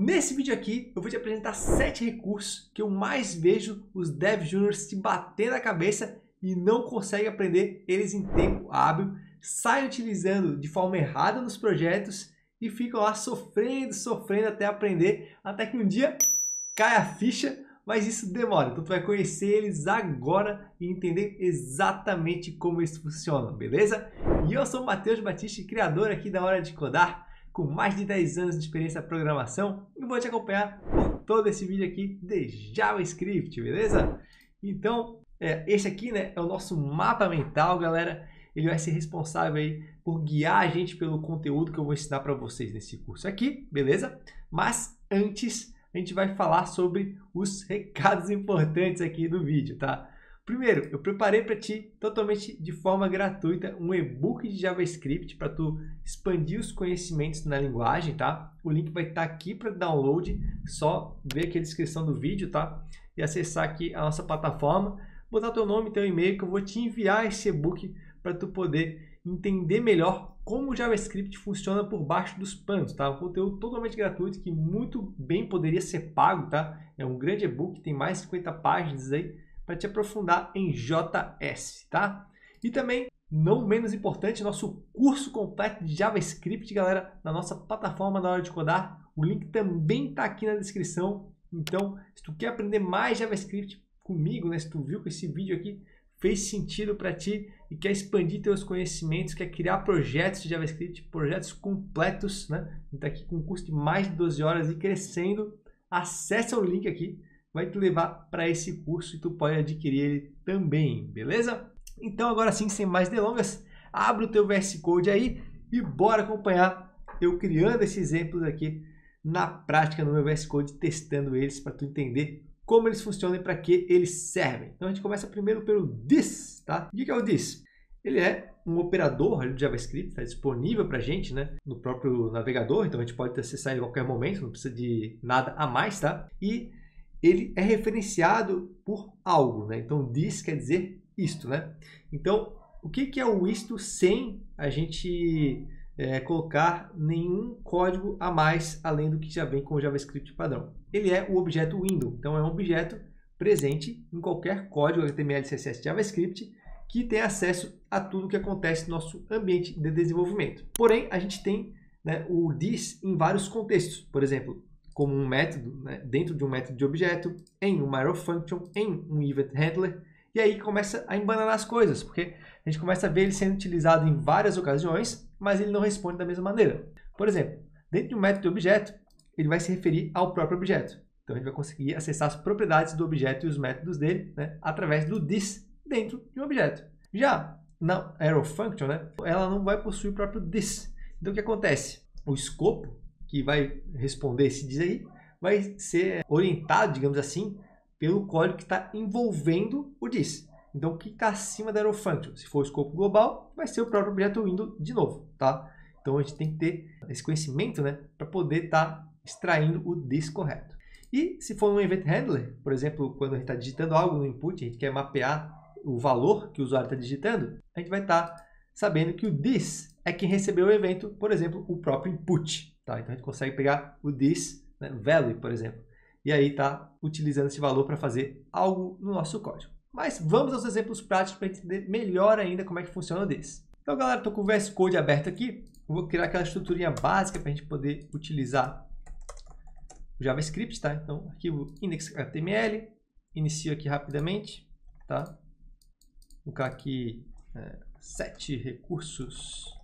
Nesse vídeo aqui, eu vou te apresentar 7 recursos que eu mais vejo os Dev Juniors se bater na cabeça e não conseguem aprender eles em tempo hábil, saem utilizando de forma errada nos projetos e ficam lá sofrendo até aprender, até que um dia cai a ficha, mas isso demora. Então tu vai conhecer eles agora e entender exatamente como eles funcionam, beleza? E eu sou o Matheus Batista, criador aqui da Hora de Codar, com mais de 10 anos de experiência na programação, e vou te acompanhar por todo esse vídeo aqui de JavaScript, beleza? Então, esse aqui, né, é o nosso mapa mental, galera. Ele vai ser responsável aí por guiar a gente pelo conteúdo que eu vou ensinar para vocês nesse curso aqui, beleza? Mas antes, a gente vai falar sobre os recados importantes aqui do vídeo, tá? Primeiro, eu preparei para ti, totalmente de forma gratuita, um e-book de JavaScript para tu expandir os conhecimentos na linguagem, tá? O link vai estar aqui para download, só ver aqui a descrição do vídeo, tá? E acessar aqui a nossa plataforma, botar teu nome e teu e-mail que eu vou te enviar esse e-book para tu poder entender melhor como o JavaScript funciona por baixo dos panos, tá? Um conteúdo totalmente gratuito que muito bem poderia ser pago, tá? É um grande e-book, tem mais de 50 páginas aí para te aprofundar em JS, tá? E também, não menos importante, nosso curso completo de JavaScript, galera, na nossa plataforma na Hora de Codar. O link também está aqui na descrição. Então, se tu quer aprender mais JavaScript comigo, né? Se tu viu que esse vídeo aqui fez sentido para ti e quer expandir teus conhecimentos, quer criar projetos de JavaScript, projetos completos, né? A gente está aqui com um curso de mais de 12 horas e crescendo. Acesse o link aqui, vai te levar para esse curso e tu pode adquirir ele também, beleza? Então agora sim, sem mais delongas, abre o teu VS Code aí e bora acompanhar eu criando esses exemplos aqui na prática no meu VS Code, testando eles para tu entender como eles funcionam e para que eles servem. Então a gente começa primeiro pelo this, tá? O que é o this? Ele é um operador ali do JavaScript, está disponível para a gente, né, no próprio navegador, então a gente pode acessar ele a qualquer momento, não precisa de nada a mais, tá? E ele é referenciado por algo, né? Então this quer dizer isto, né? Então o que é o isto sem a gente colocar nenhum código a mais além do que já vem com o JavaScript padrão? Ele é o objeto window, então é um objeto presente em qualquer código HTML, CSS, JavaScript que tem acesso a tudo que acontece no nosso ambiente de desenvolvimento. Porém, a gente tem, né, o this em vários contextos, por exemplo, como um método, né, dentro de um método de objeto, em uma arrow function, em um event handler, e aí começa a embananar as coisas, porque a gente começa a ver ele sendo utilizado em várias ocasiões, mas ele não responde da mesma maneira. Por exemplo, dentro de um método de objeto, ele vai se referir ao próprio objeto. Então a gente vai conseguir acessar as propriedades do objeto e os métodos dele, né, através do this dentro de um objeto. Já na arrow function, né, ela não vai possuir o próprio this. Então o que acontece? O escopo que vai responder esse this aí vai ser orientado, digamos assim, pelo código que está envolvendo o this. Então, o que está acima da arrow function? Se for o escopo global, vai ser o próprio objeto window de novo, tá? Então, a gente tem que ter esse conhecimento, né, para poder estar extraindo o this correto. E se for um event handler, por exemplo, quando a gente está digitando algo no input, a gente quer mapear o valor que o usuário está digitando, a gente vai estar sabendo que o this é quem recebeu o evento, por exemplo, o próprio input, tá? Então, a gente consegue pegar o this, né, value, por exemplo, e aí tá utilizando esse valor para fazer algo no nosso código. Mas vamos aos exemplos práticos para entender melhor ainda como é que funciona o this. Então, galera, estou com o VS Code aberto aqui. Eu vou criar aquela estruturinha básica para a gente poder utilizar o JavaScript, tá? Então, arquivo index.html, inicio aqui rapidamente, tá? Vou colocar aqui 7 recursos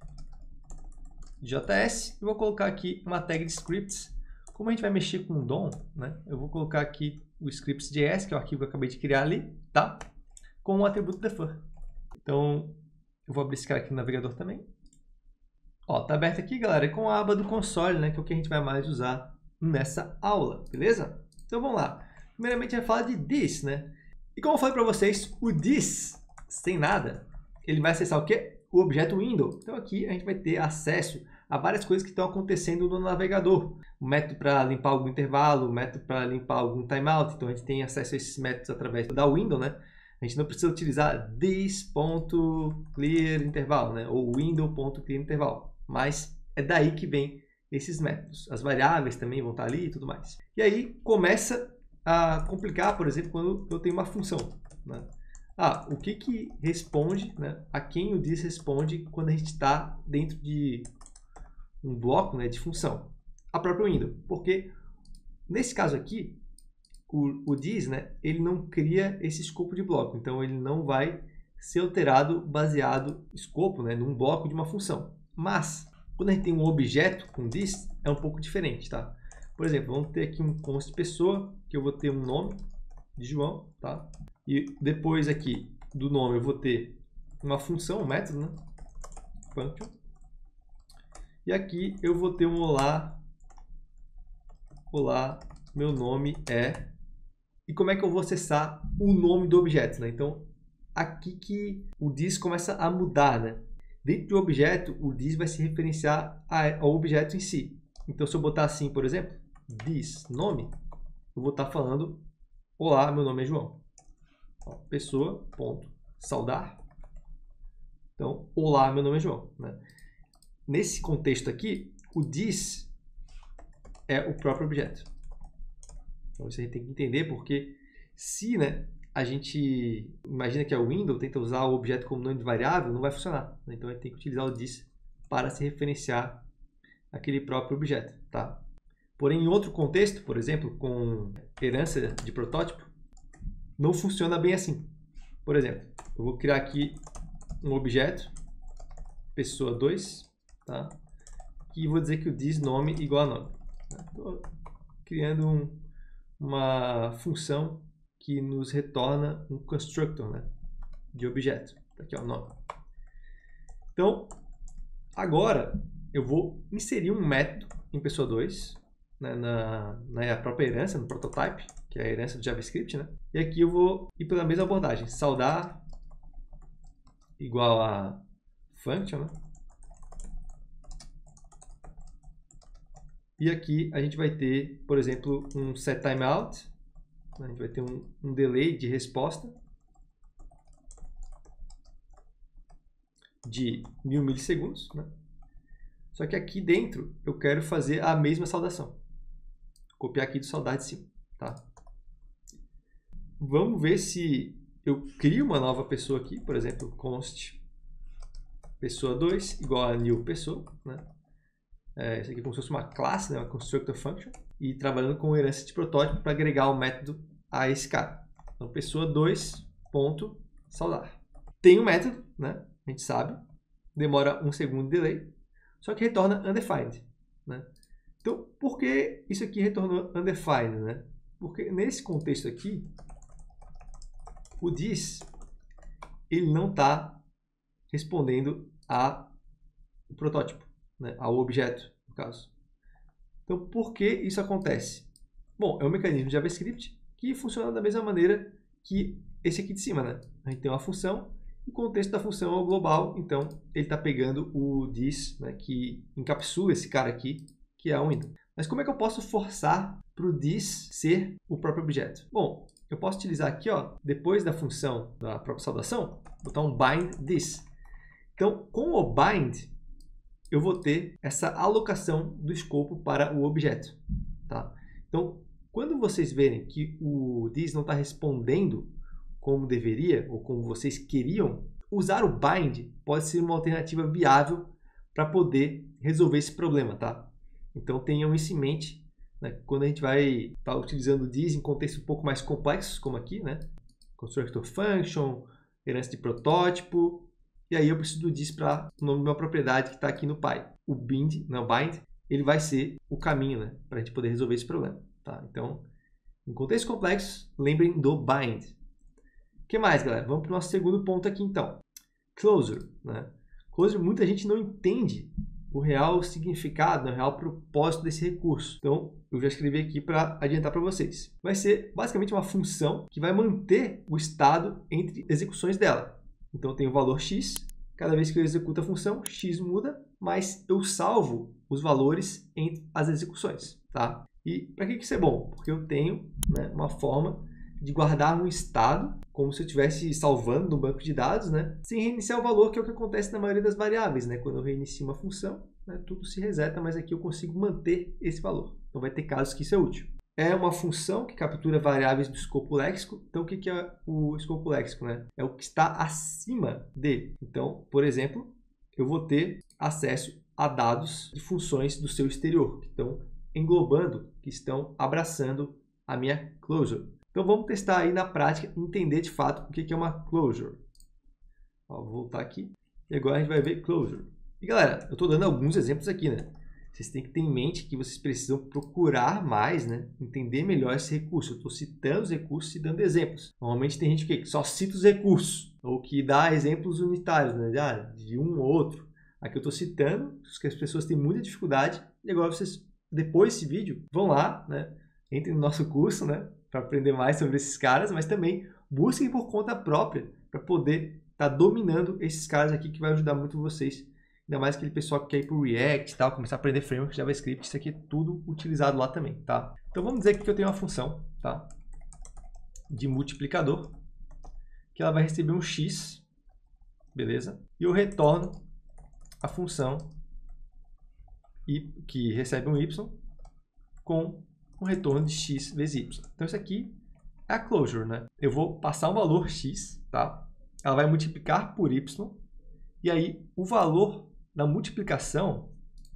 de JS e vou colocar aqui uma tag de scripts. Como a gente vai mexer com o DOM, né, eu vou colocar aqui o scripts.js, que é o arquivo que eu acabei de criar ali, tá? Com o atributo defer. Então, eu vou abrir esse cara aqui no navegador também. Ó, tá aberto aqui, galera, com a aba do console, né, que é o que a gente vai mais usar nessa aula, beleza? Então, vamos lá. Primeiramente, a gente vai falar de this, né? E como eu falei para vocês, o this, sem nada, ele vai acessar o quê? O objeto window. Então, aqui a gente vai ter acesso a várias coisas que estão acontecendo no navegador. O método para limpar algum intervalo, o método para limpar algum timeout. Então, a gente tem acesso a esses métodos através da window, né? A gente não precisa utilizar this.clearInterval, né? Ou window.clearInterval. Mas é daí que vem esses métodos. As variáveis também vão estar ali e tudo mais. E aí começa a complicar, por exemplo, quando eu tenho uma função, né? O que responde, né? A quem o this responde quando a gente está dentro de um bloco, né, de função? A própria window. Porque nesse caso aqui, o this, né, ele não cria esse escopo de bloco. Então ele não vai ser alterado baseado escopo, né, num bloco de uma função. Mas quando a gente tem um objeto com this, é um pouco diferente, tá? Por exemplo, vamos ter aqui um const pessoa, que eu vou ter um nome de João, tá? E depois aqui do nome eu vou ter uma função, um método, né? Function. E aqui eu vou ter um olá. Olá, meu nome é... E como é que eu vou acessar o nome do objeto, né? Então, aqui que o this começa a mudar, né? Dentro do objeto, o this vai se referenciar ao objeto em si. Então, se eu botar assim, por exemplo, this nome, eu vou estar falando, olá, meu nome é João. Pessoa, ponto, saudar. Então, olá, meu nome é João, né? Nesse contexto aqui, o this é o próprio objeto. Então, isso a gente tem que entender, porque se, né, a gente imagina que a window tenta usar o objeto como nome de variável, não vai funcionar. Então, a gente tem que utilizar o this para se referenciar àquele próprio objeto, tá? Porém, em outro contexto, por exemplo, com herança de protótipo, não funciona bem assim. Por exemplo, eu vou criar aqui um objeto, pessoa 2, tá? E vou dizer que o this nome igual a nome. Estou criando uma função que nos retorna um constructor, né, de objeto. Tá aqui, ó, nome. Então, agora eu vou inserir um método em pessoa 2, né, na própria herança, no prototype, que é a herança do JavaScript, né? E aqui eu vou ir pela mesma abordagem, saudar igual a function, né? E aqui a gente vai ter, por exemplo, um setTimeout, a gente vai ter um delay de resposta de 1000 milissegundos, né? Só que aqui dentro eu quero fazer a mesma saudação. Copiar aqui do saudar de cima, tá? Vamos ver se eu crio uma nova pessoa aqui, por exemplo, const pessoa 2 igual a new pessoa, né? Isso aqui é como se fosse uma classe, né? Uma constructor function, e trabalhando com herança de protótipo para agregar o método a esse cara. Então, pessoa 2 ponto saudar. Tem um método, né? A gente sabe, demora 1 segundo de delay, só que retorna undefined, né? Então, por que isso aqui retornou undefined, né? Porque nesse contexto aqui, o this, ele não está respondendo ao protótipo, né? Ao objeto, no caso. Então, por que isso acontece? Bom, é um mecanismo de JavaScript que funciona da mesma maneira que esse aqui de cima, né? A gente tem uma função, o contexto da função é o global, então ele está pegando o this, né, que encapsula esse cara aqui, que é a window. Mas como é que eu posso forçar para o this ser o próprio objeto? Bom, eu posso utilizar aqui, ó, depois da função da própria saudação, botar um bind this. Então, com o bind, eu vou ter essa alocação do escopo para o objeto, tá? Então, quando vocês verem que o this não está respondendo como deveria ou como vocês queriam, usar o bind pode ser uma alternativa viável para poder resolver esse problema, tá? Então, tenham isso em mente, né? Quando a gente vai estar utilizando o this em contextos um pouco mais complexos, como aqui, né? Constructor function, herança de protótipo, e aí eu preciso do this para o nome de uma propriedade que está aqui no Py. O bind, ele vai ser o caminho, né, para a gente poder resolver esse problema. Tá? Então, em contextos complexos, lembrem do bind. O que mais, galera? Vamos para o nosso segundo ponto aqui, então. Closure. Né? Closure, muita gente não entende o real significado, o real propósito desse recurso. Então, eu já escrevi aqui para adiantar para vocês. Vai ser basicamente uma função que vai manter o estado entre execuções dela. Então, eu tenho o valor x, cada vez que eu executo a função, x muda, mas eu salvo os valores entre as execuções, tá? E para que isso é bom? Porque eu tenho, né, uma forma de guardar um estado, como se eu estivesse salvando no banco de dados, né, sem reiniciar o valor, que é o que acontece na maioria das variáveis, né? Quando eu reinicio uma função, né, tudo se reseta, mas aqui eu consigo manter esse valor. Então vai ter casos que isso é útil. É uma função que captura variáveis do escopo léxico. Então o que é o escopo léxico, né? É o que está acima dele. Então, por exemplo, eu vou ter acesso a dados de funções do seu exterior, que estão englobando, que estão abraçando a minha closure. Então vamos testar aí na prática, entender de fato o que é uma closure. Ó, vou voltar aqui e agora a gente vai ver closure. E galera, eu estou dando alguns exemplos aqui, né? Vocês têm que ter em mente que vocês precisam procurar mais, né? Entender melhor esse recurso. Eu estou citando os recursos e dando exemplos. Normalmente tem gente que só cita os recursos ou que dá exemplos unitários, né? De um ou outro. Aqui eu estou citando os que as pessoas têm muita dificuldade e agora vocês, depois desse vídeo, vão lá, né? Entrem no nosso curso, né? Para aprender mais sobre esses caras, mas também busquem por conta própria para poder estar dominando esses caras aqui que vai ajudar muito vocês. Ainda mais aquele pessoal que quer ir para o React e tal, começar a aprender framework, JavaScript, isso aqui é tudo utilizado lá também, tá? Então vamos dizer que eu tenho uma função, tá? De multiplicador, que ela vai receber um x, beleza? E eu retorno a função que recebe um y com um retorno de x vezes y. Então isso aqui é a closure, né? Eu vou passar um valor x, tá? Ela vai multiplicar por y, e aí o valor da multiplicação,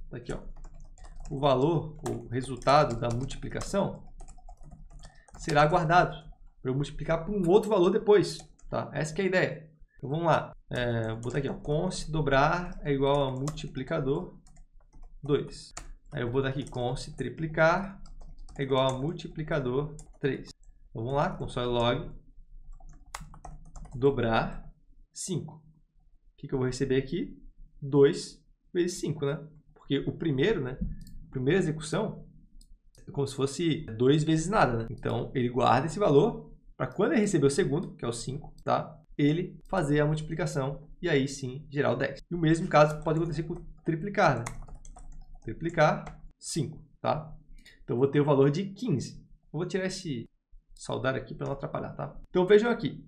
tá aqui, ó, o resultado da multiplicação será guardado para eu multiplicar por um outro valor depois, tá? Essa que é a ideia. Então vamos lá, vou botar aqui, ó, const dobrar é igual a multiplicador 2. Aí eu vou dar aqui const triplicar é igual a multiplicador 3. Então vamos lá, console log dobrar 5. O que eu vou receber aqui? 2 vezes 5, né? Porque o primeiro, né? A primeira execução é como se fosse 2 vezes nada, né? Então, ele guarda esse valor para quando ele receber o segundo, que é o 5, tá? Ele fazer a multiplicação e aí sim gerar o 10. E o mesmo caso pode acontecer com triplicar, né? Triplicar 5, tá? Então, eu vou ter o valor de 15. Eu vou tirar esse saudar aqui para não atrapalhar, tá? Então, vejam aqui.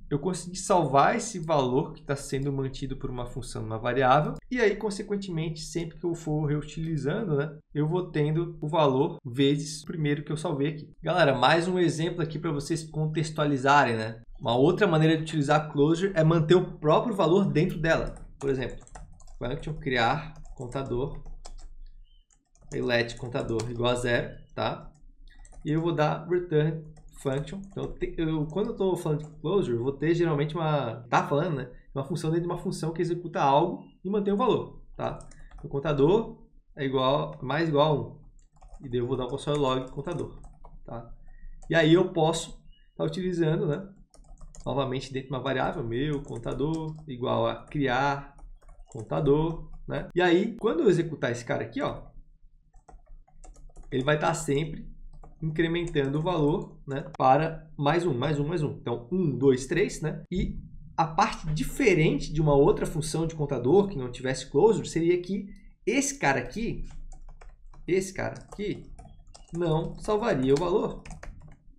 Eu consegui salvar esse valor que está sendo mantido por uma função numa variável. E aí, consequentemente, sempre que eu for reutilizando, né, eu vou tendo o valor vezes o primeiro que eu salvei aqui. Galera, mais um exemplo aqui para vocês contextualizarem, né? Uma outra maneira de utilizar a closure é manter o próprio valor dentro dela. Por exemplo, function criar contador, let contador igual a 0, tá? E eu vou dar return function. Então, quando eu estou falando de closure, eu vou ter geralmente uma função dentro de uma função que executa algo e mantém o valor, tá? O contador é mais igual a 1. E daí eu vou dar um console log contador, tá? E aí eu posso estar utilizando, né? Novamente dentro de uma variável, meu contador igual a criar contador, né? E aí, quando eu executar esse cara aqui, ó, ele vai estar sempre incrementando o valor, né, para mais um. Então, 1, 2, 3, né? E a parte diferente de uma outra função de contador que não tivesse closure seria que esse cara aqui não salvaria o valor.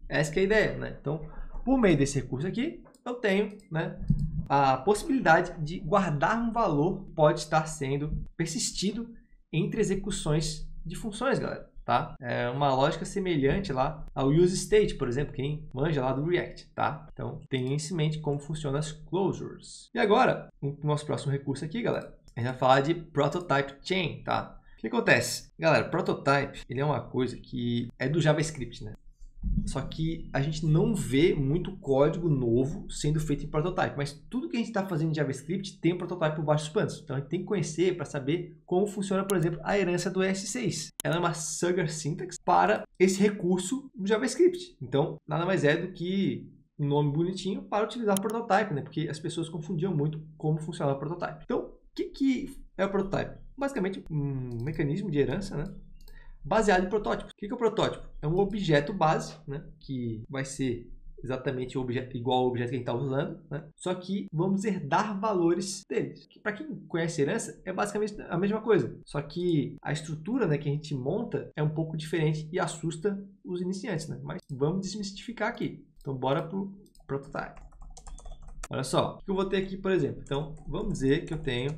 Essa que é a ideia, né? Então, por meio desse recurso aqui, eu tenho, né, a possibilidade de guardar um valor que pode estar sendo persistido entre execuções de funções, galera. Tá? É uma lógica semelhante lá ao useState, por exemplo, quem manja lá do React, tá? Então, tenha isso em mente como funcionam as closures. E agora, o nosso próximo recurso aqui, galera, a gente vai falar de Prototype Chain, tá? O que acontece? Galera, Prototype, ele é uma coisa que é do JavaScript, né? Só que a gente não vê muito código novo sendo feito em Prototype, mas tudo que a gente está fazendo em JavaScript tem um Prototype por baixo dos panos. Então a gente tem que conhecer para saber como funciona, por exemplo, a herança do ES6. Ela é uma Swagger Syntax para esse recurso do JavaScript. Então nada mais é do que um nome bonitinho para utilizar Prototype, né? Porque as pessoas confundiam muito como funcionava o Prototype. Então o que é o Prototype? Basicamente um mecanismo de herança, né, baseado em protótipos. O que é o protótipo? É um objeto base, né, que vai ser exatamente igual ao objeto que a gente está usando, né? Só que vamos herdar valores deles. Para quem conhece herança, é basicamente a mesma coisa. Só que a estrutura, né, que a gente monta é um pouco diferente e assusta os iniciantes, né? Mas vamos desmistificar aqui. Então, bora para o prototype. Olha só, o que eu vou ter aqui, por exemplo. Então, vamos dizer que eu tenho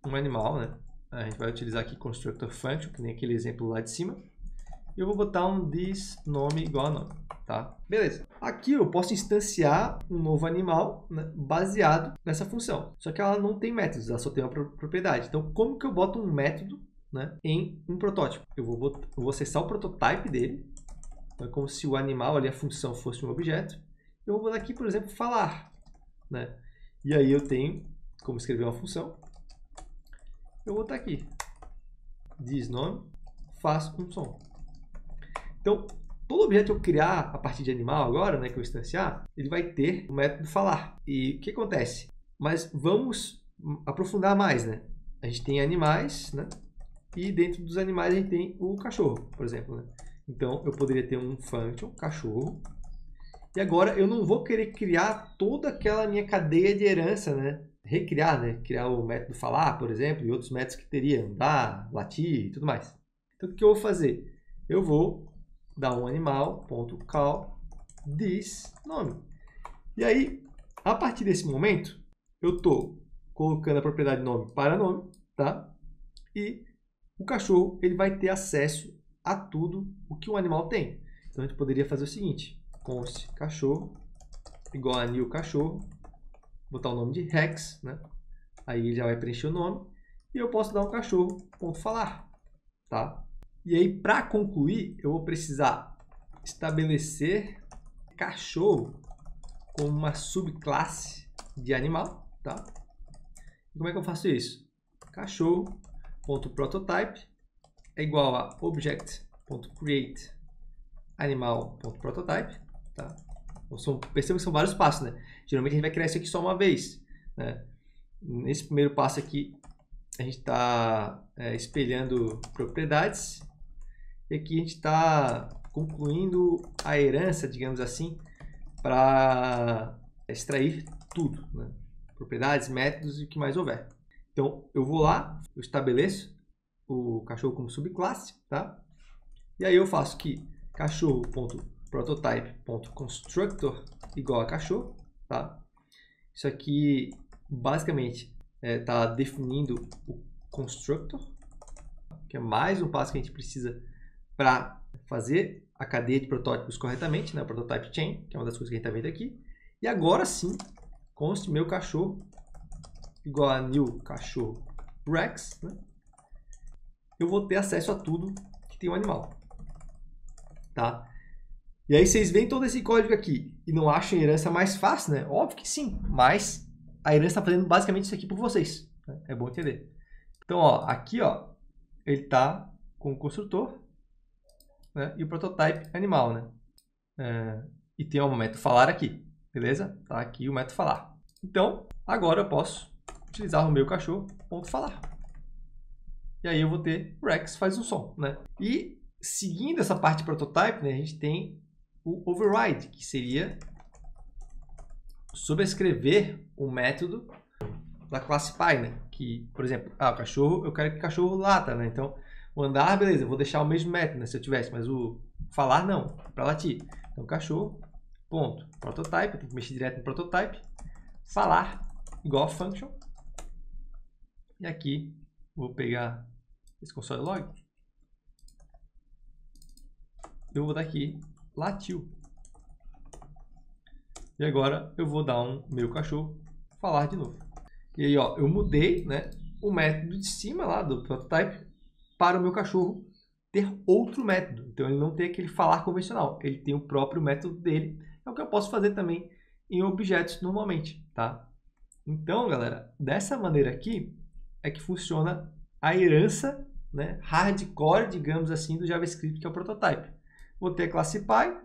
um animal, né, A gente vai utilizar aqui constructor function, que nem aquele exemplo lá de cima. E eu vou botar um this nome igual a nome, tá? Beleza. Aqui eu posso instanciar um novo animal, né, baseado nessa função. Só que ela não tem métodos, ela só tem uma propriedade. Então, como que eu boto um método, né, em um protótipo? Eu vou acessar o prototype dele. Então, é como se o animal ali, a função, fosse um objeto. Eu vou botar aqui, por exemplo, falar, né? E aí eu tenho como escrever uma função. Eu vou botar aqui, this nome, faz um som. Então, todo objeto que eu criar a partir de animal agora, né, que eu instanciar, ele vai ter o método falar. E o que acontece? Mas vamos aprofundar mais, né? A gente tem animais, né? E dentro dos animais a gente tem o cachorro, por exemplo, né? Então, eu poderia ter um function, cachorro. E agora eu não vou querer criar toda aquela minha cadeia de herança, né? Recriar, né? Criar o método falar, por exemplo, e outros métodos que teria, andar, latir e tudo mais. Então, o que eu vou fazer? Eu vou dar um animal.call this nome. E aí, a partir desse momento, eu estou colocando a propriedade nome para nome, tá? E o cachorro ele vai ter acesso a tudo o que o animal tem. Então, a gente poderia fazer o seguinte, const cachorro igual a new cachorro, botar o nome de Rex, né? Aí ele já vai preencher o nome. E eu posso dar um cachorro.falar, tá? E aí, para concluir, eu vou precisar estabelecer cachorro como uma subclasse de animal, tá? E como é que eu faço isso? Cachorro.prototype é igual a object.create animal.prototype, tá? Perceba que são vários passos, né? Geralmente a gente vai criar isso aqui só uma vez, né? Nesse primeiro passo aqui, a gente está espelhando propriedades. E aqui a gente está concluindo a herança, digamos assim, para extrair tudo, né? Propriedades, métodos e o que mais houver. Então, eu vou lá, eu estabeleço o cachorro como subclasse, tá? E aí eu faço que cachorro.prototype.constructor igual a cachorro, tá? Isso aqui, basicamente, está definindo o constructor, que é mais um passo que a gente precisa para fazer a cadeia de protótipos corretamente, né? O prototype chain, que é uma das coisas que a gente está vendo aqui. E agora sim, conste meu cachorro igual a new cachorro Rex, né? Eu vou ter acesso a tudo que tem um animal, tá? E aí vocês veem todo esse código aqui e não acham a herança mais fácil, né? Óbvio que sim, mas a herança está fazendo basicamente isso aqui por vocês, né? É bom entender. Então, ó, aqui, ó, ele está com o construtor, né? E o prototype animal, né? E tem o método falar aqui, beleza? Tá aqui o método falar. Então, agora eu posso utilizar o meu cachorro.falar. E aí eu vou ter Rex faz um som, né? E seguindo essa parte de prototype, né, a gente tem o override, que seria sobrescrever o método da classe Py, né? Que, por exemplo, o cachorro, eu quero que o cachorro lata, né? Então, o andar, beleza, eu vou deixar o mesmo método, né, se eu tivesse, mas o falar não, para latir. Então, cachorro, ponto, prototype, eu tenho que mexer direto no prototype, falar igual a function. E aqui, vou pegar esse console log, eu vou dar aqui, latiu. E agora, eu vou dar um meu cachorro, falar de novo. E aí, ó, eu mudei, né, o método de cima lá do prototype para o meu cachorro ter outro método. Então, ele não tem aquele falar convencional. Ele tem o próprio método dele. É o que eu posso fazer também em objetos normalmente, tá? Então, galera, dessa maneira aqui é que funciona a herança, né, hardcore, digamos assim, do JavaScript, que é o prototype. Vou ter a classe Py,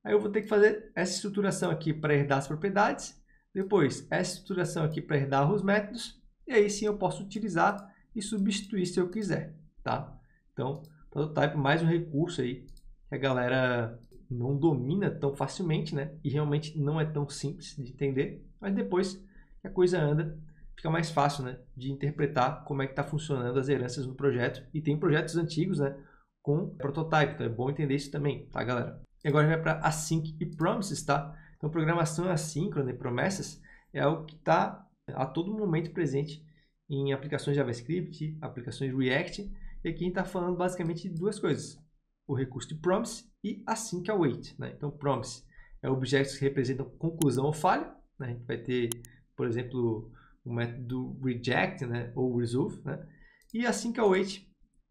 aí eu vou ter que fazer essa estruturação aqui para herdar as propriedades, depois essa estruturação aqui para herdar os métodos, e aí sim eu posso utilizar e substituir se eu quiser, tá? Então, prototype mais um recurso aí que a galera não domina tão facilmente, né? E realmente não é tão simples de entender, mas depois que a coisa anda, fica mais fácil, né, de interpretar como é que está funcionando as heranças no projeto. E tem projetos antigos, né, com prototype, então é bom entender isso também, tá, galera? E agora vai para async e promises, tá? Então, programação assíncrona e promessas é algo que está a todo momento presente em aplicações JavaScript, aplicações React. E aqui a gente está falando basicamente de duas coisas. O recurso de promise e async await, né? Então, promise é objetos que representam conclusão ou falha, né? A gente vai ter, por exemplo, o método reject, né? Ou resolve, né? E async await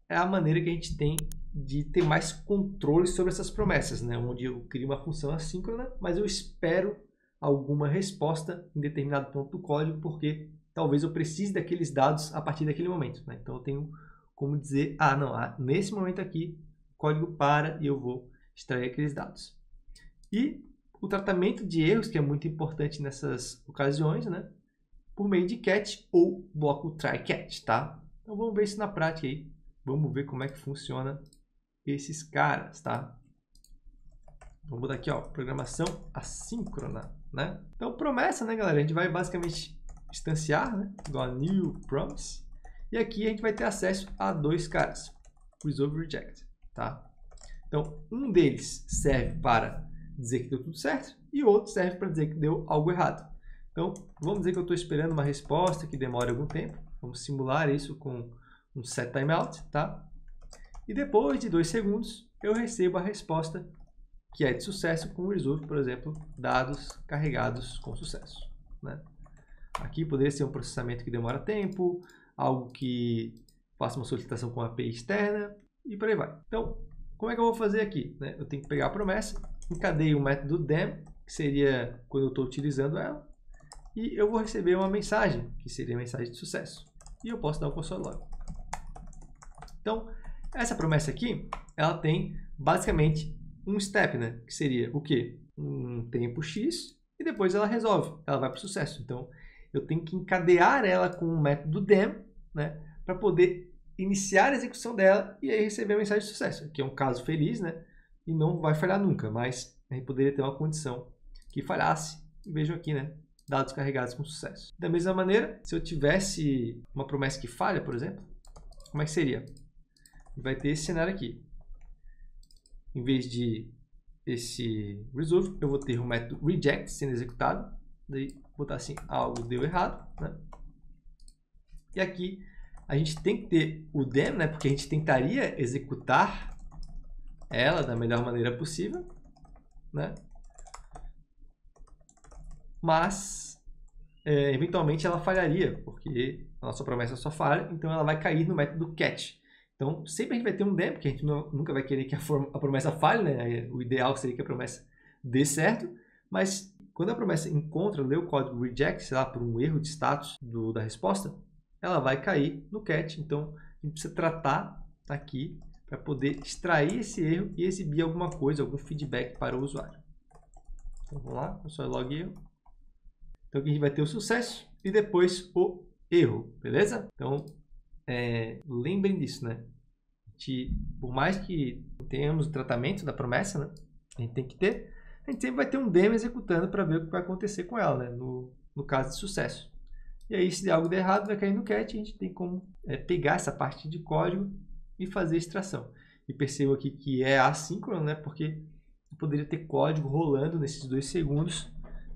é a maneira que a gente tem de ter mais controle sobre essas promessas, né? Onde eu crio uma função assíncrona, mas eu espero alguma resposta em determinado ponto do código, porque talvez eu precise daqueles dados a partir daquele momento, né? Então eu tenho como dizer, não, nesse momento aqui o código para e eu vou extrair aqueles dados. E o tratamento de erros, que é muito importante nessas ocasiões, né? Por meio de catch ou bloco try catch, tá? Então vamos ver isso na prática aí. Vamos ver como é que funciona esses caras, tá? Vamos botar aqui, ó, programação assíncrona, né? Então, promessa, né, galera? A gente vai basicamente instanciar, né? Igual a new promise. E aqui a gente vai ter acesso a dois caras, resolve e reject, tá? Então, um deles serve para dizer que deu tudo certo e o outro serve para dizer que deu algo errado. Então, vamos dizer que eu estou esperando uma resposta que demora algum tempo. Vamos simular isso com um set timeout, tá? E depois de 2 segundos, eu recebo a resposta que é de sucesso com o resolve, por exemplo, dados carregados com sucesso, né? Aqui poderia ser um processamento que demora tempo, algo que faça uma solicitação com a API externa e por aí vai. Então, como é que eu vou fazer aqui, né? Eu tenho que pegar a promessa, encadeio o método dem, que seria quando eu estou utilizando ela, e eu vou receber uma mensagem, que seria a mensagem de sucesso. E eu posso dar um console log. Então, essa promessa aqui, ela tem basicamente um step, né? Que seria o quê? Um tempo X e depois ela resolve, ela vai para o sucesso. Então, eu tenho que encadear ela com o método dem, né? Para poder iniciar a execução dela e aí receber a mensagem de sucesso. Aqui é um caso feliz, né? E não vai falhar nunca, mas a gente poderia ter uma condição que falhasse. E vejam aqui, né? Dados carregados com sucesso. Da mesma maneira, se eu tivesse uma promessa que falha, por exemplo, como é que seria? Vai ter esse cenário aqui. Em vez de esse resolve, eu vou ter o método reject sendo executado. Daí, botar assim, algo deu errado, né? E aqui, a gente tem que ter o dem, né? Porque a gente tentaria executar ela da melhor maneira possível, né? Mas, eventualmente, ela falharia, porque a nossa promessa só falha, então ela vai cair no método catch. Então, sempre a gente vai ter um dem, porque a gente nunca vai querer que a promessa falhe, né? O ideal seria que a promessa dê certo, mas quando a promessa encontra, lê o código reject, sei lá, por um erro de status da resposta, ela vai cair no catch. Então, a gente precisa tratar aqui para poder extrair esse erro e exibir alguma coisa, algum feedback para o usuário. Então, vamos lá, console log erro. Então, aqui a gente vai ter o sucesso e depois o erro, beleza? Então, lembrem disso, né? Por mais que tenhamos o tratamento da promessa, né? A gente tem que ter, a gente sempre vai ter um demo executando para ver o que vai acontecer com ela, né? No caso de sucesso. E aí, se algo der errado, vai cair no catch, a gente tem como pegar essa parte de código e fazer a extração. E percebo aqui que é assíncrono, né? Porque eu poderia ter código rolando nesses 2 segundos,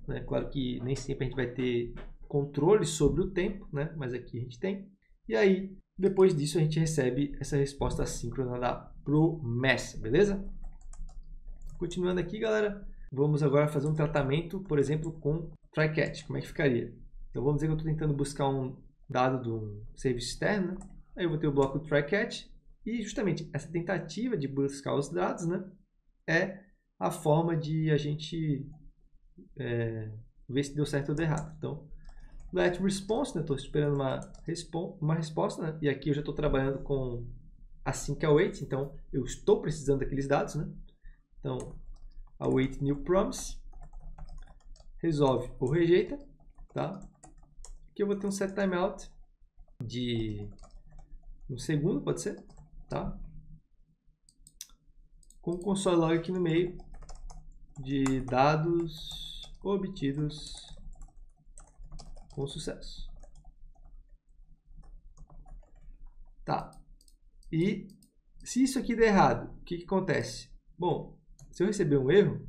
né? Claro que nem sempre a gente vai ter controle sobre o tempo, né? Mas aqui a gente tem. E aí, depois disso, a gente recebe essa resposta assíncrona da promessa, beleza? Continuando aqui, galera, vamos agora fazer um tratamento, por exemplo, com try-catch. Como é que ficaria? Então, vamos dizer que eu estou tentando buscar um dado de um serviço externo, né? Aí eu vou ter o bloco try-catch e justamente essa tentativa de buscar os dados, né, é a forma de a gente ver se deu certo ou deu errado. Então, let response, né? Estou esperando uma resposta, né? E aqui eu já estou trabalhando com async await, então eu estou precisando daqueles dados, né? Então, await new promise, resolve ou rejeita, tá? Aqui eu vou ter um set timeout de 1 segundo, pode ser, tá? Com o console log aqui no meio de dados obtidos com sucesso. Tá. E se isso aqui der errado, o que acontece? Bom, se eu receber um erro,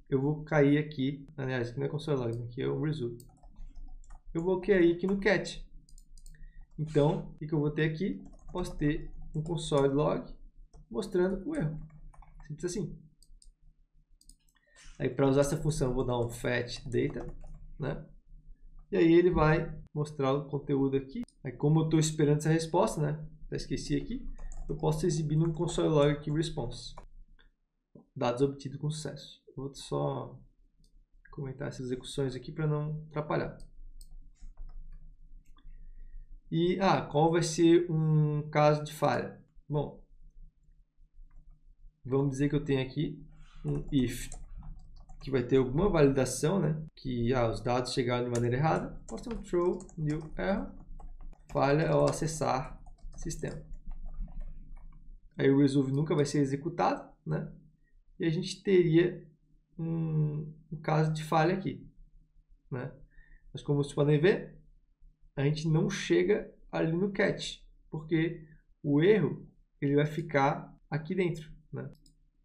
eu vou cair aqui, aliás, aqui não é console log, aqui é o resolve. Eu vou cair aqui no catch. Então, o que eu vou ter aqui? Posso ter um console log mostrando o erro. Simples assim. Aí, para usar essa função, eu vou dar um fetch data, né? E aí ele vai mostrar o conteúdo aqui. Aí, como eu estou esperando essa resposta, né? Já esqueci aqui. Eu posso exibir no console log aqui response. Dados obtidos com sucesso. Vou só comentar essas execuções aqui para não atrapalhar. E, qual vai ser um caso de falha? Bom, vamos dizer que eu tenho aqui um if, que vai ter alguma validação, né? Que os dados chegaram de maneira errada. Posso ter um throw new error, falha ao acessar sistema. Aí o resolve nunca vai ser executado, né? E a gente teria um caso de falha aqui, né? Mas como vocês podem ver, a gente não chega ali no catch, porque o erro ele vai ficar aqui dentro, né?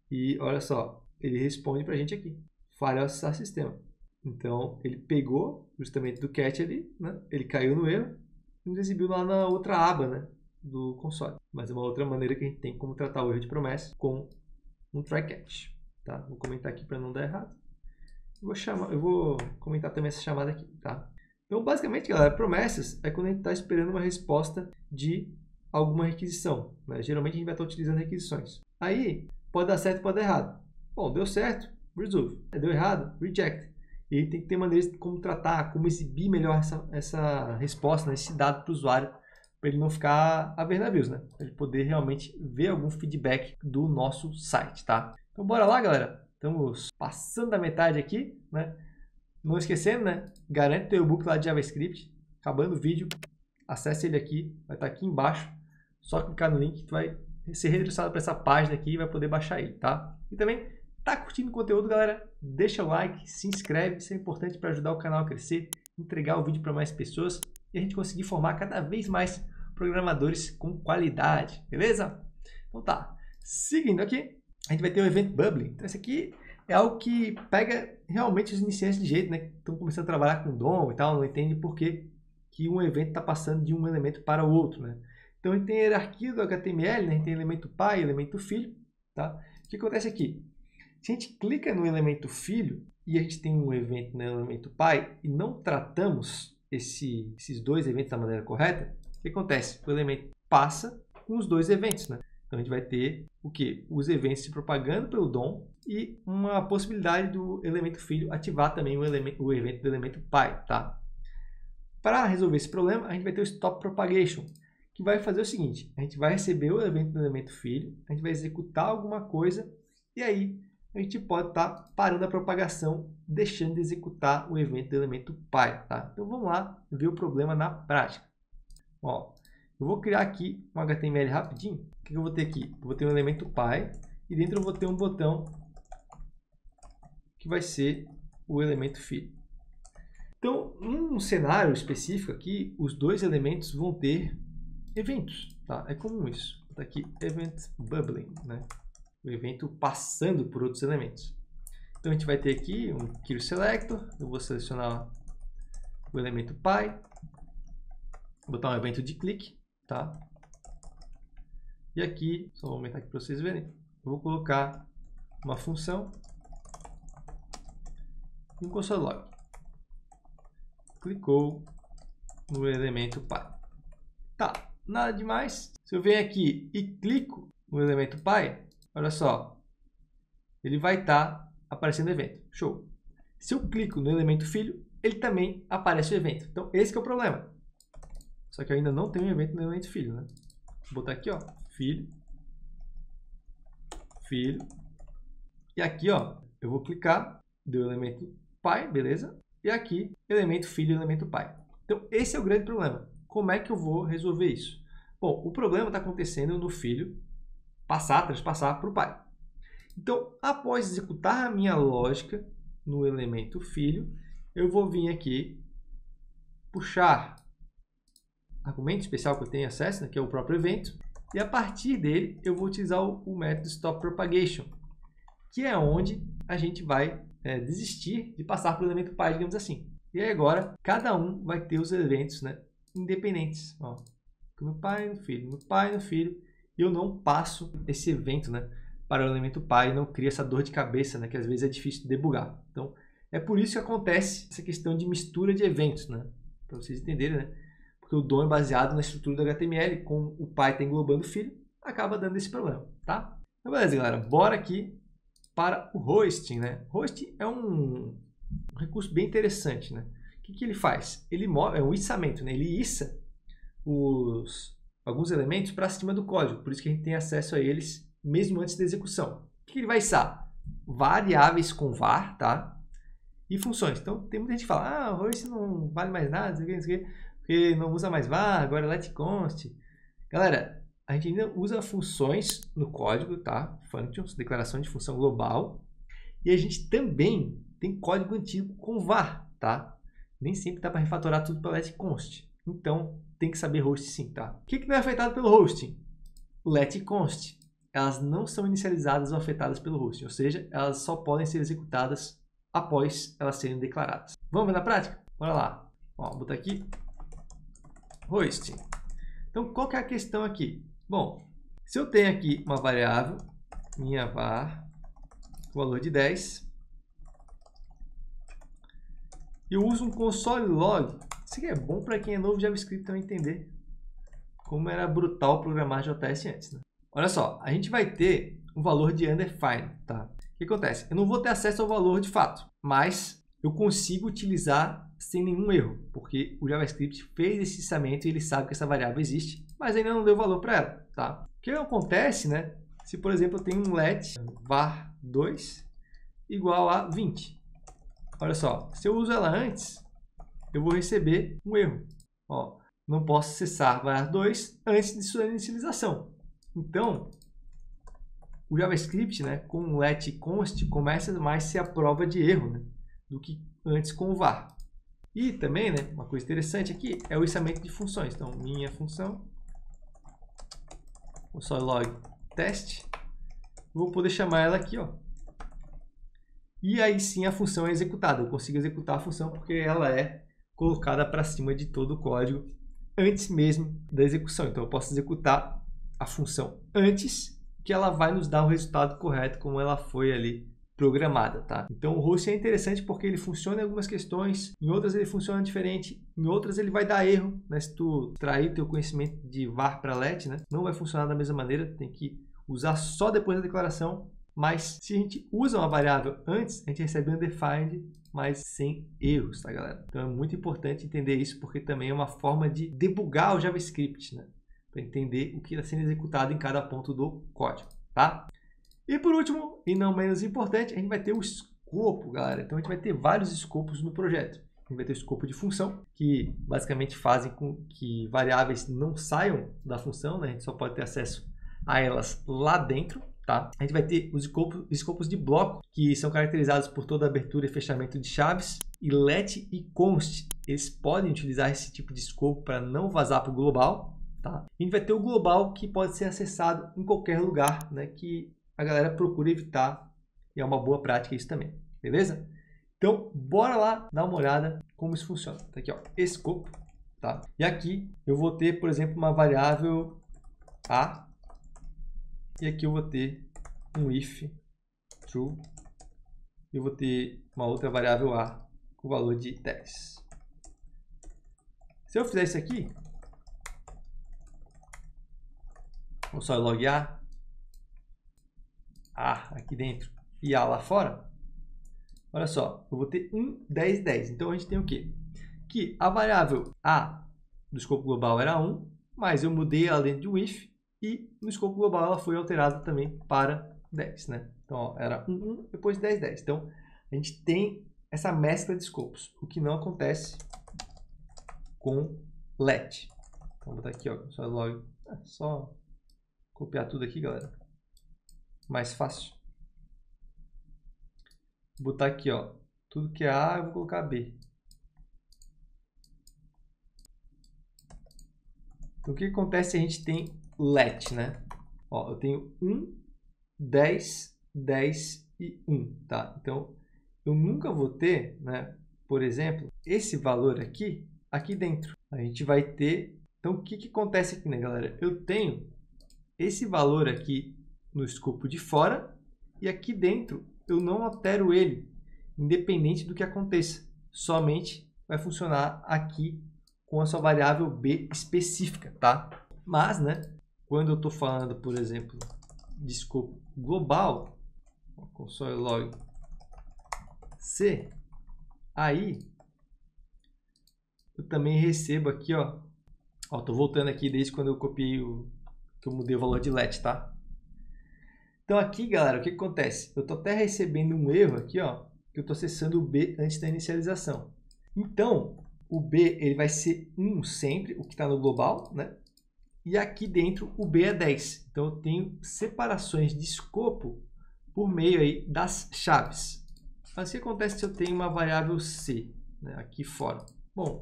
E olha só, ele responde para a gente aqui, falha ao acessar sistema. Então ele pegou justamente do catch ali, né? Ele caiu no erro e nos exibiu lá na outra aba, né? Do console. Mas é uma outra maneira que a gente tem como tratar o erro de promessa com um try catch, tá? Vou comentar aqui para não dar errado. Eu vou comentar também essa chamada aqui, tá? Então, basicamente, galera, promessas é quando a gente está esperando uma resposta de alguma requisição, né? Geralmente a gente vai estar utilizando requisições. Aí, pode dar certo, pode dar errado. Bom, deu certo, resolve. Deu errado, reject. E aí tem que ter maneiras de como tratar, como exibir melhor essa resposta, né? Esse dado para o usuário, para ele não ficar a ver navios, né? Para ele poder realmente ver algum feedback do nosso site, tá? Então, bora lá, galera. Estamos passando da metade aqui, né? Não esquecendo, né? Garante teu e-book lá de JavaScript. Acabando o vídeo, acesse ele aqui, vai estar aqui embaixo. Só clicar no link, tu vai ser redirecionado para essa página aqui e vai poder baixar ele, tá? E também, tá curtindo o conteúdo, galera? Deixa o like, se inscreve, isso é importante para ajudar o canal a crescer, entregar o vídeo para mais pessoas e a gente conseguir formar cada vez mais programadores com qualidade, beleza? Então tá, seguindo aqui, a gente vai ter o evento Bubbling. Então esse aqui é algo que pega realmente os iniciantes de jeito, né? Que estão começando a trabalhar com DOM e tal, não entende por que um evento está passando de um elemento para o outro, né? Então a gente tem a hierarquia do HTML, né? A gente tem elemento pai, elemento filho, tá? O que acontece aqui? Se a gente clica no elemento filho e a gente tem um evento no elemento pai e não tratamos esses dois eventos da maneira correta, o que acontece? O elemento passa com os dois eventos, né? Então a gente vai ter o que? Os eventos se propagando pelo DOM e uma possibilidade do elemento filho ativar também o evento do elemento pai, tá? Para resolver esse problema, a gente vai ter o stop propagation, que vai fazer o seguinte: a gente vai receber o evento do elemento filho, a gente vai executar alguma coisa e aí a gente pode estar parando a propagação, deixando de executar o evento do elemento pai, tá? Então vamos lá ver o problema na prática. Ó, eu vou criar aqui um HTML rapidinho. O que eu vou ter aqui? Eu vou ter um elemento pai e dentro eu vou ter um botão que vai ser o elemento filho. Então, num cenário específico aqui, os dois elementos vão ter eventos, tá? É comum isso. Vou botar aqui event bubbling, né? O evento passando por outros elementos. Então a gente vai ter aqui um querySelector. Eu vou selecionar o elemento pai, vou botar um evento de clique, tá? E aqui, só vou aumentar aqui para vocês verem, eu vou colocar uma função e um console log. Clicou no elemento pai. Tá, nada demais. Se eu venho aqui e clico no elemento pai, olha só, ele vai estar aparecendo o evento. Show. Se eu clico no elemento filho, ele também aparece o evento. Então, esse que é o problema. Só que eu ainda não tenho um evento no elemento filho, né? Vou botar aqui, ó, filho. E aqui, ó, eu vou clicar do elemento pai, beleza? E aqui, elemento filho e elemento pai. Então, esse é o grande problema. Como é que eu vou resolver isso? Bom, o problema está acontecendo no filho transpassar para o pai. Então, após executar a minha lógica no elemento filho, eu vou vir aqui, puxar argumento especial que eu tenho acesso, né, que é o próprio evento, e a partir dele eu vou utilizar o método stop propagation, que é onde a gente vai desistir de passar para o elemento pai, digamos assim. E aí agora, cada um vai ter os eventos, né, independentes. Ó. no pai, no filho, no pai, no filho, e eu não passo esse evento, né, para o elemento pai, e não cria essa dor de cabeça, né, que às vezes é difícil de debugar. Então, é por isso que acontece essa questão de mistura de eventos, né, para vocês entenderem, né, porque o DOM é baseado na estrutura do HTML, com o pai está englobando o filho, acaba dando esse problema, tá? Então, beleza, galera, bora aqui para o hosting, né? Hosting é um recurso bem interessante, né? O que ele faz? Ele é um içamento, né? Ele issa alguns elementos para cima do código, por isso que a gente tem acesso a eles mesmo antes da execução. O que ele vai içar? Variáveis com var, tá? E funções. Então, tem muita gente que fala, o hosting não vale mais nada, não sei o quê, porque não usa mais var, agora é letconst. Galera, a gente ainda usa funções no código, tá? Functions, declaração de função global. E a gente também tem código antigo com var, tá? Nem sempre dá para refatorar tudo pela letconst. Então, tem que saber host sim, tá? O que não é afetado pelo hosting? Letconst. Elas não são inicializadas ou afetadas pelo hosting, ou seja, elas só podem ser executadas após elas serem declaradas. Vamos ver na prática? Bora lá. Ó, vou botar aqui hosting. Então, qual que é a questão aqui? Bom, se eu tenho aqui uma variável, minha var, com valor de 10, e eu uso um console log. Isso aqui é bom para quem é novo JavaScript também entender como era brutal programar JS antes, né? Olha só, a gente vai ter um valor de undefined, tá? O que acontece? Eu não vou ter acesso ao valor de fato, mas eu consigo utilizar sem nenhum erro, porque o JavaScript fez esse içamento e ele sabe que essa variável existe, mas ainda não deu valor para ela, tá? O que acontece, né? Se, por exemplo, eu tenho um let var2 igual a 20. Olha só, se eu uso ela antes, eu vou receber um erro. Ó, não posso acessar var2 antes de sua inicialização. Então, o JavaScript, né, com o letconst, começa mais a ser a prova de erro, né, do que antes com o var. E também, né, uma coisa interessante aqui é o içamento de funções. Então, minha função, console log test, vou poder chamar ela aqui, ó. E aí sim a função é executada. Eu consigo executar a função porque ela é colocada para cima de todo o código antes mesmo da execução. Então, eu posso executar a função antes que ela vai nos dar o resultado correto como ela foi ali programada, tá? Então, o hosting é interessante porque ele funciona em algumas questões, em outras ele funciona diferente, em outras ele vai dar erro, né? Se tu trair teu conhecimento de var para let, né? Não vai funcionar da mesma maneira, tem que usar só depois da declaração. Mas se a gente usa uma variável antes, a gente recebe undefined, mas sem erros, tá, galera? Então é muito importante entender isso, porque também é uma forma de debugar o JavaScript, né? Para entender o que está sendo executado em cada ponto do código, tá? E por último, e não menos importante, a gente vai ter o escopo, galera. Então a gente vai ter vários escopos no projeto. A gente vai ter o escopo de função, que basicamente fazem com que variáveis não saiam da função, né? A gente só pode ter acesso a elas lá dentro. Tá? A gente vai ter os escopos de bloco, que são caracterizados por toda abertura e fechamento de chaves. E let e const, eles podem utilizar esse tipo de escopo para não vazar para o global. Tá? E a gente vai ter o global, que pode ser acessado em qualquer lugar, né? Que a galera procura evitar. E é uma boa prática isso também. Beleza? Então, bora lá dar uma olhada como isso funciona. Tá aqui, ó, escopo. Tá? E aqui eu vou ter, por exemplo, uma variável A. E aqui eu vou ter um if true. Eu vou ter uma outra variável a com valor de 10. Se eu fizer isso aqui, vou só log a aqui dentro e a lá fora. Olha só, eu vou ter 1, 10, 10. Então a gente tem o quê? Que a variável a do escopo global era 1, mas eu mudei ela dentro de um if. E no escopo global ela foi alterada também para 10, né? Então, ó, era 1, 1, depois 10, 10. Então, a gente tem essa mescla de escopos, o que não acontece com let. Então, vou botar aqui, ó, só copiar tudo aqui, galera. Mais fácil. Vou botar aqui, ó, tudo que é A, eu vou colocar B. Então, o que acontece se a gente tem let, né? Ó, eu tenho 1, 10, 10 e 1, tá? Então, eu nunca vou ter, né, por exemplo, esse valor aqui dentro. A gente vai ter Então, o que acontece aqui, né, galera? Eu tenho esse valor aqui no escopo de fora e aqui dentro eu não altero ele, independente do que aconteça. Somente vai funcionar aqui com a sua variável b específica, tá? Mas, né, quando eu estou falando, por exemplo, de escopo global, console log C, aí eu também recebo aqui, ó, tô voltando aqui desde quando eu copiei que eu mudei o valor de let, tá? Então aqui, galera, o que acontece? Eu estou até recebendo um erro aqui, ó, que eu estou acessando o B antes da inicialização. Então, o B ele vai ser 1 sempre, o que está no global, né? E aqui dentro o B é 10. Então eu tenho separações de escopo por meio aí das chaves. Mas o que acontece se eu tenho uma variável C, né, aqui fora? Bom,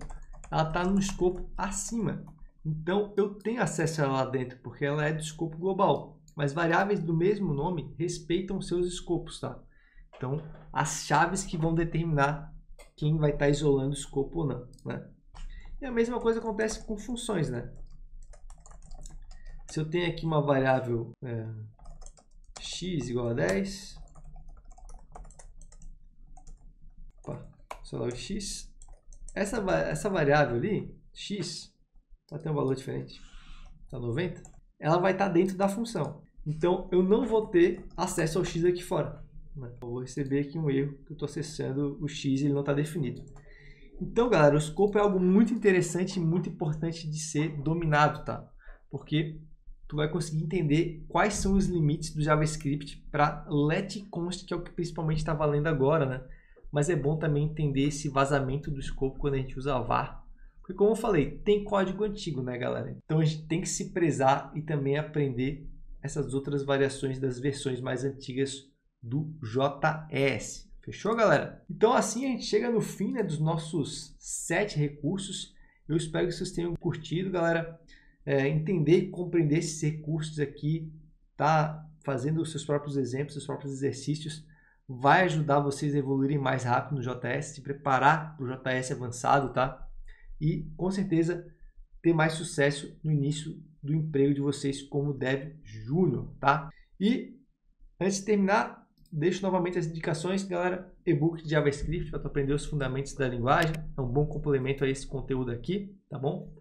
ela está no escopo acima. Então eu tenho acesso a ela lá dentro, porque ela é do escopo global. Mas variáveis do mesmo nome respeitam seus escopos, tá? Então, as chaves que vão determinar quem vai estar isolando o escopo ou não, né? E a mesma coisa acontece com funções, né? Se eu tenho aqui uma variável x igual a 10, sei lá, o x, essa variável ali, x, vai ter um valor diferente, tá 90, ela vai estar dentro da função. Então, eu não vou ter acesso ao x aqui fora, né? Eu vou receber aqui um erro que eu estou acessando o x e ele não está definido. Então, galera, o escopo é algo muito interessante e muito importante de ser dominado, tá? Porque tu vai conseguir entender quais são os limites do JavaScript para letConst, que é o que principalmente está valendo agora, né? Mas é bom também entender esse vazamento do escopo quando a gente usa var. Porque, como eu falei, tem código antigo, né, galera? Então, a gente tem que se prezar e também aprender essas outras variações das versões mais antigas do JS. Fechou, galera? Então, assim a gente chega no fim, né, dos nossos 7 recursos. Eu espero que vocês tenham curtido, galera. Entender e compreender esses recursos aqui, tá? Fazendo os seus próprios exemplos, seus próprios exercícios, vai ajudar vocês a evoluírem mais rápido no JS, se preparar para o JS avançado, tá? E, com certeza, ter mais sucesso no início do emprego de vocês como Dev Júnior, tá? E, antes de terminar, deixo novamente as indicações, galera. E-book de JavaScript para tu aprender os fundamentos da linguagem. É um bom complemento a esse conteúdo aqui, tá bom?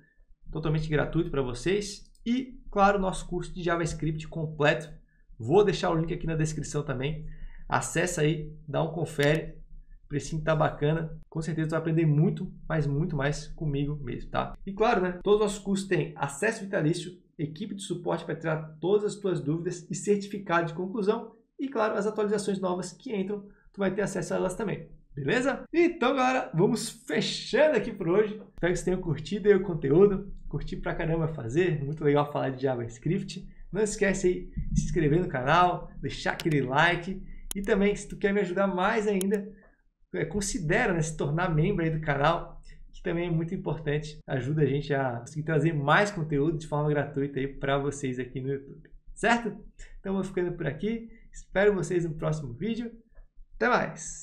Totalmente gratuito para vocês. E, claro, nosso curso de JavaScript completo. Vou deixar o link aqui na descrição também. Acessa aí, dá um confere. O precinho tá bacana. Com certeza tu vai aprender muito, mas muito mais comigo mesmo, tá? E claro, né? Todos os nossos cursos têm acesso vitalício, equipe de suporte para tirar todas as tuas dúvidas e certificado de conclusão. E, claro, as atualizações novas que entram, tu vai ter acesso a elas também. Beleza? Então, galera, vamos fechando aqui por hoje. Espero que vocês tenham curtido aí o conteúdo. Curti pra caramba fazer. Muito legal falar de JavaScript. Não esquece aí de se inscrever no canal, deixar aquele like. E também, se tu quer me ajudar mais ainda, considera, né, se tornar membro aí do canal, que também é muito importante. Ajuda a gente a conseguir trazer mais conteúdo de forma gratuita aí para vocês aqui no YouTube. Certo? Então, vou ficando por aqui. Espero vocês no próximo vídeo. Até mais!